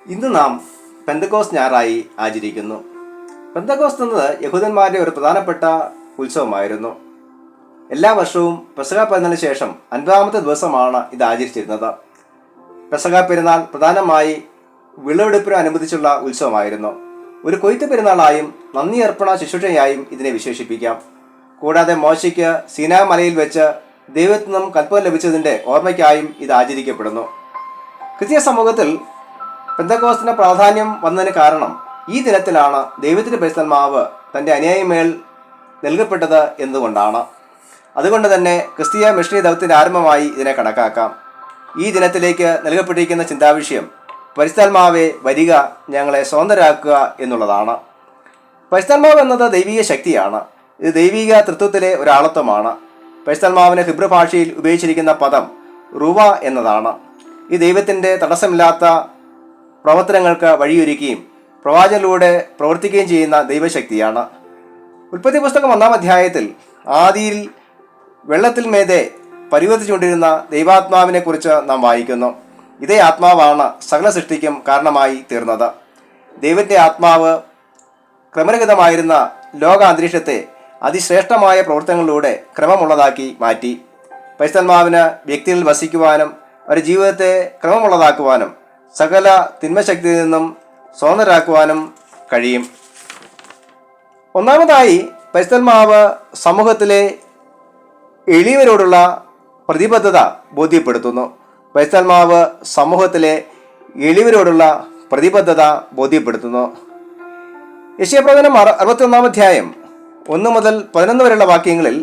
ഇന്ന് നാം പെന്തക്കോസ്ത് ഞായറായി ആചരിക്കുന്നു. പെന്തക്കോസ്ത് എന്നത് യഹൂദന്മാരുടെ ഒരു പ്രധാനപ്പെട്ട ഉത്സവമായിരുന്നു. എല്ലാ വർഷവും പെസഹ പെരുന്നാളിന് ശേഷം 50-ാമത്തെ ദിവസമാണ് ഇത് ആചരിച്ചിരുന്നത്. പെസഹ പെരുന്നാൾ പ്രധാനമായി വിളവെടുപ്പിനനുബന്ധിച്ചുള്ള ഉത്സവമായിരുന്നു. ഒരു കൊയ്ത്ത് പെരുന്നാളായും നന്ദി അർപ്പണ ശുശ്രൂഷയായും ഇതിനെ വിശേഷിപ്പിക്കാം. കൂടാതെ മോശയ്ക്ക് സീനാ മലയിൽ വെച്ച് ദൈവത്തിൽ നിന്നും കൽപ്പന ലഭിച്ചതിൻ്റെ ഓർമ്മയ്ക്കായും ഇത് ആചരിക്കപ്പെടുന്നു. ക്രിസ്തീയ സമൂഹത്തിൽ പെന്തക്കോസ്തിന് പ്രാധാന്യം വന്നതിന് കാരണം ഈ ദിനത്തിലാണ് ദൈവത്തിൻ്റെ പരിശുദ്ധാത്മാവ് തൻ്റെ അനുയായിമേൽ നൽകപ്പെട്ടത് എന്നതുകൊണ്ടാണ്. അതുകൊണ്ട് തന്നെ ക്രിസ്തീയ മിഷണറി ദൗത്യത്തിൻ്റെ ആരംഭമായി ഇതിനെ കണക്കാക്കാം. ഈ ദിനത്തിലേക്ക് നൽകപ്പെട്ടിരിക്കുന്ന ചിന്താവിഷയം പരിശുദ്ധാത്മാവേ വരിക, ഞങ്ങളെ സ്വതന്ത്രരാക്കുക എന്നുള്ളതാണ്. പരിശുദ്ധാത്മാവ് എന്നത് ദൈവിക ശക്തിയാണ്. ഇത് ദൈവിക തൃത്വത്തിലെ ഒരാളത്വമാണ്. പരിശുദ്ധാത്മാവിന് ഹിബ്രു ഭാഷയിൽ ഉപയോഗിച്ചിരിക്കുന്ന പദം റുവ എന്നതാണ്. ഈ ദൈവത്തിൻ്റെ തടസ്സമില്ലാത്ത പ്രവർത്തനങ്ങൾക്ക് വഴിയൊരുക്കുകയും പ്രവാചകനിലൂടെ പ്രവർത്തിക്കുകയും ചെയ്യുന്ന ദൈവശക്തിയാണ്. ഉൽപ്പത്തി പുസ്തകം 1-ാം അധ്യായത്തിൽ ആദിയിൽ വെള്ളത്തിൽ മേതെ പരിവർത്തിച്ചുകൊണ്ടിരുന്ന ദൈവാത്മാവിനെ കുറിച്ച് നാം വായിക്കുന്നു. ഇതേ ആത്മാവാണ് സകല സൃഷ്ടിക്കും കാരണമായി തീർന്നത്. ദൈവത്തിൻ്റെ ആത്മാവ് ക്രമരഹിതമായിരുന്ന ലോക അന്തരീക്ഷത്തെ അതിശ്രേഷ്ഠമായ പ്രവർത്തനങ്ങളിലൂടെ ക്രമമുള്ളതാക്കി മാറ്റി. പരിശുദ്ധാത്മാവിന് വ്യക്തികളിൽ വസിക്കുവാനും അവരുടെ ജീവിതത്തെ ക്രമമുള്ളതാക്കുവാനും സകല തിന്മശക്തിയിൽ നിന്നും സ്വതന്ത്രരാക്കുവാനും കഴിയും. ഒന്നാമതായി പരിശുദ്ധാത്മാവ് സമൂഹത്തിലെ എളിയവരോടുള്ള പ്രതിബദ്ധത ബോധ്യപ്പെടുത്തുന്നു. പരിശുദ്ധാത്മാവ് സമൂഹത്തിലെ എളിയവരോടുള്ള പ്രതിബദ്ധത ബോധ്യപ്പെടുത്തുന്നു. യെശയ്യാപ്രവചനം 61-ാം അധ്യായം 1 മുതൽ 11 വരെയുള്ള വാക്യങ്ങളിൽ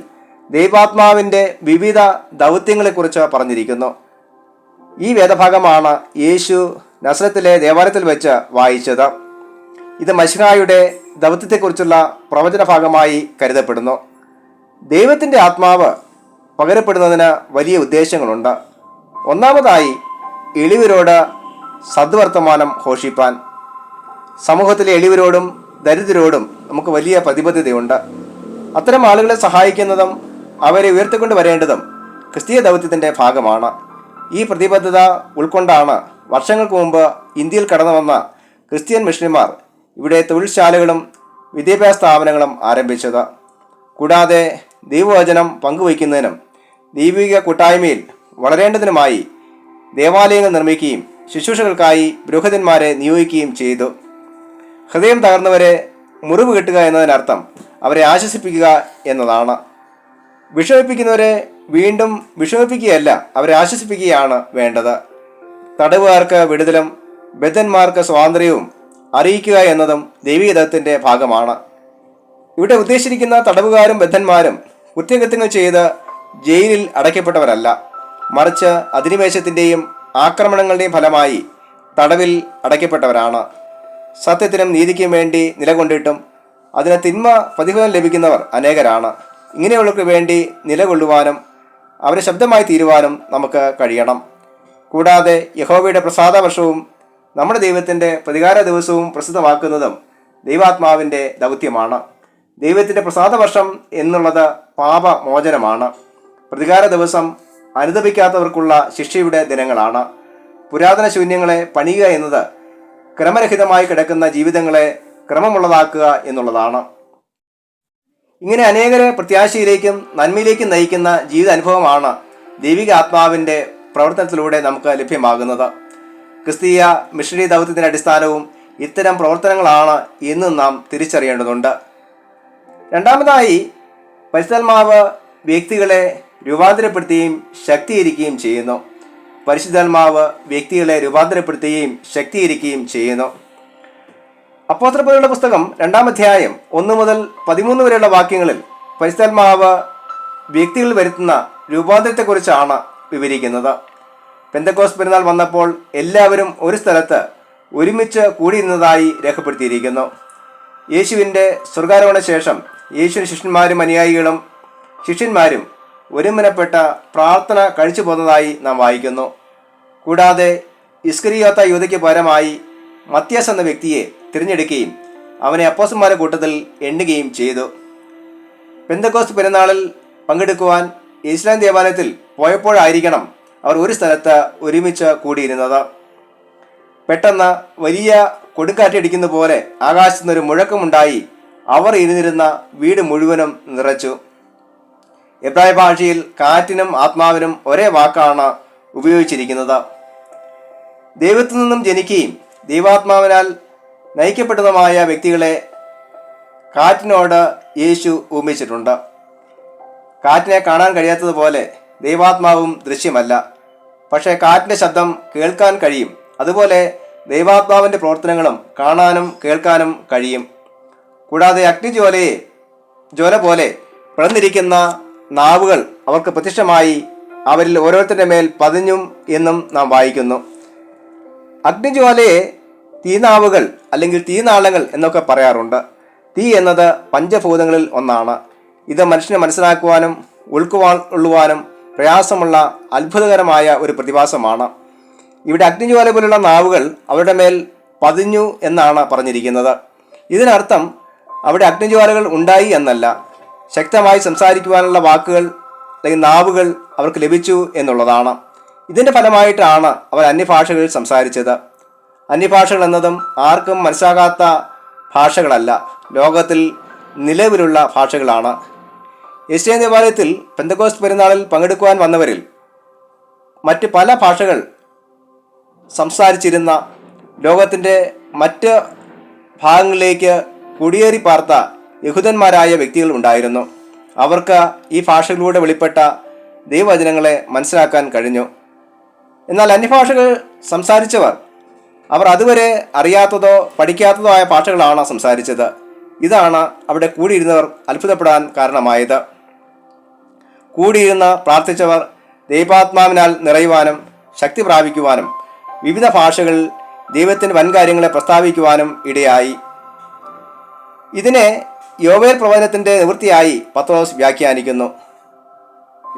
ദൈവാത്മാവിൻ്റെ വിവിധ ദൗത്യങ്ങളെക്കുറിച്ച് പറഞ്ഞിരിക്കുന്നു. ഈ വേദഭാഗമാണ് യേശു നസറത്തിലെ ദേവാലയത്തിൽ വെച്ച് വായിച്ചത്. ഇത് മശിഹായുടെ ദൗത്യത്തെക്കുറിച്ചുള്ള പ്രവചന ഭാഗമായി കരുതപ്പെടുന്നു. ദൈവത്തിൻ്റെ ആത്മാവ് പകരപ്പെടുന്നതിന് വലിയ ഉദ്ദേശങ്ങളുണ്ട്. ഒന്നാമതായി എളിയവരോട് സദ്വർത്തമാനം ഘോഷിപ്പാൻ. സമൂഹത്തിലെ എളിയവരോടും ദരിദ്രരോടും നമുക്ക് വലിയ പ്രതിബദ്ധതയുണ്ട്. അത്തരം ആളുകളെ സഹായിക്കുന്നതും അവരെ ഉയർത്തിക്കൊണ്ട് വരേണ്ടതും ക്രിസ്തീയ ദൗത്യത്തിൻ്റെ ഭാഗമാണ്. ഈ പ്രതിബദ്ധത ഉൾക്കൊണ്ടാണ് വർഷങ്ങൾക്ക് മുമ്പ് ഇന്ത്യയിൽ കടന്നു വന്ന ക്രിസ്ത്യൻ മിഷണറിമാർ ഇവിടെ തൊഴിൽശാലകളും വിദ്യാഭ്യാസ സ്ഥാപനങ്ങളും ആരംഭിച്ചത്. കൂടാതെ ദൈവവചനം പങ്കുവയ്ക്കുന്നതിനും ദൈവിക കൂട്ടായ്മയിൽ വളരേണ്ടതിനുമായി ദേവാലയങ്ങൾ നിർമ്മിക്കുകയും ശുശ്രൂഷകൾക്കായി പുരോഹിതന്മാരെ നിയോഗിക്കുകയും ചെയ്തു. ഹൃദയം തകർന്നവരെ മുറിവ് കെട്ടുക എന്നതിനർത്ഥം അവരെ ആശ്വസിപ്പിക്കുക എന്നതാണ്. വിഷമിപ്പിക്കുന്നവരെ വീണ്ടും വിഷമിപ്പിക്കുകയല്ല, അവരെ ആശ്വസിപ്പിക്കുകയാണ് വേണ്ടത്. തടവുകാർക്ക് വിടുതലും ബദ്ധന്മാർക്ക് സ്വാതന്ത്ര്യവും അറിയിക്കുക എന്നതും ദൈവികതത്തിൻ്റെ ഭാഗമാണ്. ഇവിടെ ഉദ്ദേശിച്ചിരിക്കുന്ന തടവുകാരും ബദ്ധന്മാരും കുറ്റകൃത്യങ്ങൾ ചെയ്ത് ജയിലിൽ അടയ്ക്കപ്പെട്ടവരല്ല, മറിച്ച് അധിനിവേശത്തിൻ്റെയും ആക്രമണങ്ങളുടെയും ഫലമായി തടവിൽ അടയ്ക്കപ്പെട്ടവരാണ്. സത്യത്തിനും നീതിക്കും വേണ്ടി നിലകൊണ്ടിട്ടും അതിന് തിന്മ പ്രതിഫലം ലഭിക്കുന്നവർ അനേകരാണ്. ഇങ്ങനെയുള്ളവർക്ക് വേണ്ടി നിലകൊള്ളുവാനും അവരെ ശബ്ദമായി തീരുവാനും നമുക്ക് കഴിയണം. കൂടാതെ യഹോവയുടെ പ്രസാദ വർഷവും നമ്മുടെ ദൈവത്തിൻ്റെ പ്രതികാര ദിവസവും പ്രസിദ്ധമാക്കുന്നതും ദൈവാത്മാവിൻ്റെ ദൗത്യമാണ്. ദൈവത്തിൻ്റെ പ്രസാദ വർഷം എന്നുള്ളത് പാപമോചനമാണ്. പ്രതികാര ദിവസം അനുദപിക്കാത്തവർക്കുള്ള ശിക്ഷയുടെ ദിനങ്ങളാണ്. പുരാതന ശൂന്യങ്ങളെ പണിയുക എന്നത് ക്രമരഹിതമായി കിടക്കുന്ന ജീവിതങ്ങളെ ക്രമമുള്ളതാക്കുക എന്നുള്ളതാണ്. ഇങ്ങനെ അനേകരെ പ്രത്യാശയിലേക്കും നന്മയിലേക്കും നയിക്കുന്ന ജീവിത അനുഭവമാണ് ദൈവിക ആത്മാവിൻ്റെ പ്രവർത്തനത്തിലൂടെ നമുക്ക് ലഭ്യമാകുന്നത്. ക്രിസ്തീയ മിഷണറി ദൗത്യത്തിൻ്റെ അടിസ്ഥാനവും ഇത്തരം പ്രവർത്തനങ്ങളാണ് എന്നും നാം തിരിച്ചറിയേണ്ടതുണ്ട്. രണ്ടാമതായി പരിശുദ്ധാത്മാവ് വ്യക്തികളെ രൂപാന്തരപ്പെടുത്തുകയും ശക്തീകരിക്കുകയും ചെയ്യുന്നു. പരിശുദ്ധാത്മാവ് വ്യക്തികളെ രൂപാന്തരപ്പെടുത്തുകയും ശക്തീകരിക്കുകയും ചെയ്യുന്നു. അപ്പോസ്തലരുടെ പുസ്തകം 2-ാം അധ്യായം 1 മുതൽ 13 വരെയുള്ള വാക്യങ്ങളിൽ പരിശുദ്ധാത്മാവ് വ്യക്തികളിൽ വരുത്തുന്ന രൂപാന്തരത്തെക്കുറിച്ചാണ് വിവരിക്കുന്നത്. പെന്തക്കോസ്ത് പെരുന്നാൾ വന്നപ്പോൾ എല്ലാവരും ഒരു സ്ഥലത്ത് ഒരുമിച്ച് കൂടിയിരുന്നതായി രേഖപ്പെടുത്തിയിരിക്കുന്നു. യേശുവിൻ്റെ സ്വർഗാരോഹണ ശേഷം യേശുവിൻ്റെ ശിഷ്യന്മാരും ഒരുമനപ്പെട്ട പ്രാർത്ഥന കഴിച്ചു പോകുന്നതായി നാം വായിക്കുന്നു. കൂടാതെ ഇസ്കരിയോത്ത യൂദയ്ക്ക് പകരമായി മത്യാസ് എന്ന വ്യക്തിയെ തിരഞ്ഞെടുക്കുകയും അവനെ അപ്പോസ്തലന്മാരുടെ കൂട്ടത്തിൽ എണ്ണുകയും ചെയ്തു. പെന്തക്കോസ്ത് പെരുന്നാളിൽ പങ്കെടുക്കുവാൻ യെരുശലേം ദേവാലയത്തിൽ പോയപ്പോഴായിരിക്കണം അവർ ഒരു സ്ഥലത്ത് ഒരുമിച്ച് കൂടിയിരുന്നത്. പെട്ടെന്ന് വലിയ കൊടുങ്കാറ്റടിക്കുന്ന പോലെ ആകാശത്തു നിന്നൊരു മുഴക്കമുണ്ടായി അവർ ഇരുന്നിരുന്ന വീട് മുഴുവനും നിറച്ചു. എബ്രായ ഭാഷയിൽ കാറ്റിനും ആത്മാവിനും ഒരേ വാക്കാണ് ഉപയോഗിച്ചിരിക്കുന്നത്. ദൈവത്തിൽ നിന്നും ജനിക്കുകയും ദൈവാത്മാവിനാൽ നയിക്കപ്പെട്ടതുമായ വ്യക്തികളെ കാറ്റിനോട് യേശു ഉപമിച്ചിട്ടുണ്ട്. കാറ്റിനെ കാണാൻ കഴിയാത്തതുപോലെ ദൈവാത്മാവും ദൃശ്യമല്ല, പക്ഷേ കാറ്റിൻ്റെ ശബ്ദം കേൾക്കാൻ കഴിയും. അതുപോലെ ദൈവാത്മാവിൻ്റെ പ്രവർത്തനങ്ങളും കാണാനും കേൾക്കാനും കഴിയും. കൂടാതെ ജ്വാല പോലെ പിളർന്നിരിക്കുന്ന നാവുകൾ അവർക്ക് പ്രത്യക്ഷമായി അവരിൽ ഓരോരുത്തരുടെ മേൽ പതിഞ്ഞും എന്നും നാം വായിക്കുന്നു. അഗ്നിജ്വാലയെ തീനാവുകൾ അല്ലെങ്കിൽ തീനാളങ്ങൾ എന്നൊക്കെ പറയാറുണ്ട്. തീ എന്നത് പഞ്ചഭൂതങ്ങളിൽ ഒന്നാണ്. ഇത് മനുഷ്യനെ മനസ്സിലാക്കുവാനും ഉൾക്കൊള്ളുവാനും പ്രയാസമുള്ള അത്ഭുതകരമായ ഒരു പ്രതിഭാസമാണ്. ഇവിടെ അഗ്നിജ്വാല പോലുള്ള നാവുകൾ അവരുടെ മേൽ പതിഞ്ഞു എന്നാണ് പറഞ്ഞിരിക്കുന്നത്. ഇതിനർത്ഥം അവിടെ അഗ്നിജ്വാലകൾ ഉണ്ടായി എന്നല്ല, ശക്തമായി സംസാരിക്കുവാനുള്ള വാക്കുകൾ അല്ലെങ്കിൽ നാവുകൾ അവർക്ക് ലഭിച്ചു എന്നുള്ളതാണ്. ഇതിൻ്റെ ഫലമായിട്ടാണ് അവർ അന്യഭാഷകളിൽ സംസാരിച്ചത്. അന്യഭാഷകൾ എന്നതും ആർക്കും മനസ്സിലാകാത്ത ഭാഷകളല്ല, ലോകത്തിൽ നിലവിലുള്ള ഭാഷകളാണ്. യെരുശലേം ദേവാലയത്തിൽ പെന്തക്കോസ്ത് പെരുന്നാളിൽ പങ്കെടുക്കുവാൻ വന്നവരിൽ മറ്റ് പല ഭാഷകൾ സംസാരിച്ചിരുന്ന ലോകത്തിൻ്റെ മറ്റ് ഭാഗങ്ങളിലേക്ക് കുടിയേറി പാർത്ത യഹൂദന്മാരായ വ്യക്തികൾ ഉണ്ടായിരുന്നു. അവർക്ക് ഈ ഭാഷകളിലൂടെ വെളിപ്പെട്ട ദൈവവചനങ്ങളെ മനസ്സിലാക്കാൻ കഴിഞ്ഞു. എന്നാൽ അന്യഭാഷകൾ സംസാരിച്ചവർ അവർ അതുവരെ അറിയാത്തതോ പഠിക്കാത്തതോ ആയ ഭാഷകളാണ് സംസാരിച്ചത്. ഇതാണ് അവിടെ കൂടിയിരുന്നവർ അത്ഭുതപ്പെടാൻ കാരണമായത്. കൂടിയിരുന്ന് പ്രാർത്ഥിച്ചവർ ദൈവാത്മാവിനാൽ നിറയുവാനും ശക്തി പ്രാപിക്കുവാനും വിവിധ ഭാഷകളിൽ ദൈവത്തിൻ്റെ വൻകാര്യങ്ങളെ പ്രസ്താവിക്കുവാനും ഇടയായി. ഇതിനെ യോവേൽ പ്രവചനത്തിൻ്റെ നിവൃത്തിയായി പത്രോസ് വ്യാഖ്യാനിക്കുന്നു.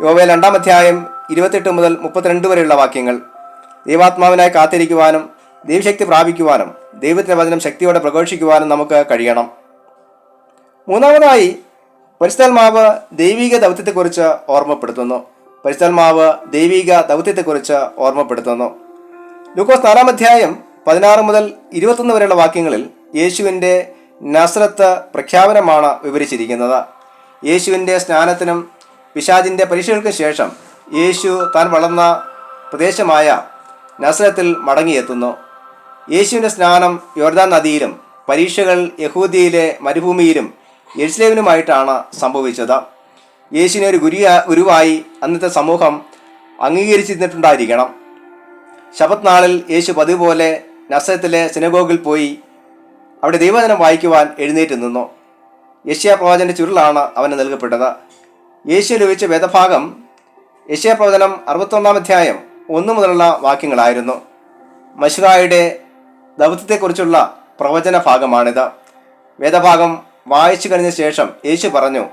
യോവേൽ 2-ാം അധ്യായം 28 മുതൽ 32 വരെയുള്ള വാക്യങ്ങൾ. ദൈവാത്മാവിനായി കാത്തിരിക്കുവാനും ദൈവശക്തി പ്രാപിക്കുവാനും ദൈവത്തിൻ്റെ വചനം ശക്തിയോടെ പ്രഘോഷിക്കുവാനും നമുക്ക് കഴിയണം. മൂന്നാമതായി പരിശുദ്ധാത്മാവ് ദൈവിക ദൗത്യത്തെക്കുറിച്ച് ഓർമ്മപ്പെടുത്തുന്നു. ലൂക്കോസ് 4-ാം അധ്യായം 16 മുതൽ 21 വരെയുള്ള വാക്യങ്ങളിൽ യേശുവിൻ്റെ നസ്രത്ത് പ്രഖ്യാപനമാണ് വിവരിച്ചിരിക്കുന്നത്. യേശുവിൻ്റെ സ്നാനത്തിനും പിശാചിൻ്റെ പരീക്ഷകൾക്കും ശേഷം യേശു താൻ വളർന്ന പ്രദേശമായ നസ്രത്തിൽ മടങ്ങിയെത്തുന്നു. യേശുവിൻ്റെ സ്നാനം യോർദാൻ നദിയിലും പരീക്ഷകൾ യഹൂദിയയിലെ മരുഭൂമിയിലും യെരുശലേമിലുമായിട്ടാണ് സംഭവിച്ചത്. യേശുവിനെ ഒരു ഗുരുവായി അന്നത്തെ സമൂഹം അംഗീകരിച്ചിരുന്നിട്ടുണ്ടായിരിക്കണം. ശബത്ത് നാളിൽ യേശു പതിവ് പോലെ നസ്രത്തിലെ സിനഗോഗിൽ പോയി അവിടെ ദൈവവചനം വായിക്കുവാൻ എഴുന്നേറ്റ് നിന്നു. യെശയ്യാ പ്രവാചകന്റെ ചുരുളാണ് അവന് നൽകപ്പെട്ടത്. യേശു ലഭിച്ച വേദഭാഗം യെശയ്യാ പ്രവചനം 61-ാം അധ്യായം 1 മുതലുള്ള വാക്യങ്ങളായിരുന്നു. മശിഹായുടെ ദൗത്യത്തെക്കുറിച്ചുള്ള പ്രവചന ഭാഗമാണിത്. വേദഭാഗം വായിച്ചു കഴിഞ്ഞ ശേഷം യേശു പറഞ്ഞു,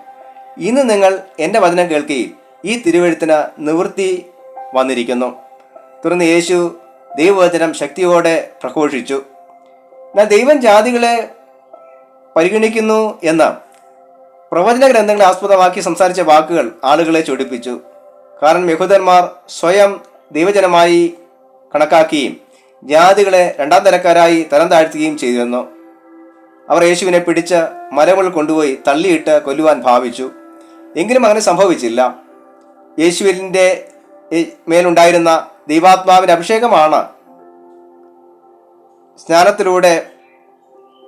ഇന്ന് നിങ്ങൾ എൻ്റെ വചനം കേൾക്കുകയും ഈ തിരുവെഴുത്തിന് നിവൃത്തി വന്നിരിക്കുന്നു. തുടർന്ന് യേശു ദൈവവചനം ശക്തിയോടെ പ്രഘോഷിച്ചു. എന്നാൽ ദൈവം ജാതികളെ പരിഗണിക്കുന്നു എന്ന് പ്രവചന ഗ്രന്ഥങ്ങളെ ആസ്പദമാക്കി സംസാരിച്ച വാക്കുകൾ ആളുകളെ ചൊടിപ്പിച്ചു. കാരണം യഹൂദന്മാർ സ്വയം ദൈവജനമായി കണക്കാക്കുകയും ജാതികളെ 2-ാം തരക്കാരായി തരം താഴ്ത്തുകയും ചെയ്തിരുന്നു. അവർ യേശുവിനെ പിടിച്ച് മരമുകളിൽ കൊണ്ടുപോയി തള്ളിയിട്ട് കൊല്ലുവാൻ ഭാവിച്ചു. എങ്കിലും അങ്ങനെ സംഭവിച്ചില്ല. യേശുവിൻ്റെ മേലുണ്ടായിരുന്ന ദൈവാത്മാവിൻ്റെ അഭിഷേകമാണ് സ്നാനത്തിലൂടെ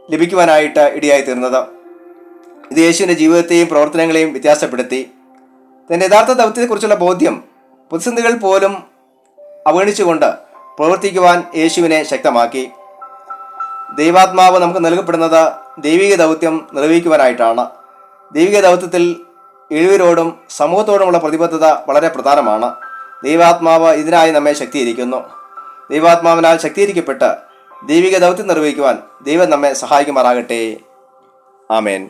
ലഭിക്കുവാനായിട്ട് ഇടയായി തീർന്നത്. ഇത് യേശുവിൻ്റെ ജീവിതത്തെയും പ്രവർത്തനങ്ങളെയും വ്യത്യാസപ്പെടുത്തി. തൻ്റെ യഥാർത്ഥ ദൗത്യത്തെക്കുറിച്ചുള്ള ബോധ്യം പ്രതിസന്ധികൾ പോലും അവഗണിച്ചുകൊണ്ട് പ്രവർത്തിക്കുവാൻ യേശുവിനെ ശക്തമാക്കി. ദൈവാത്മാവ് നമുക്ക് നൽകപ്പെടുന്നത് ദൈവിക ദൗത്യം നിർവഹിക്കുവാനായിട്ടാണ്. ദൈവിക ദൗത്യത്തിൽ എളിയവരോടും സമൂഹത്തോടുമുള്ള പ്രതിബദ്ധത വളരെ പ്രധാനമാണ്. ദൈവാത്മാവ് ഇതിനായി നമ്മെ ശക്തീകരിക്കുന്നു. ദൈവാത്മാവിനാൽ ശക്തീകരിക്കപ്പെട്ട് ദൈവിക ദൗത്യം നിർവഹിക്കുവാൻ ദൈവം നമ്മെ സഹായിക്കുമാറാകട്ടെ. ആമേൻ.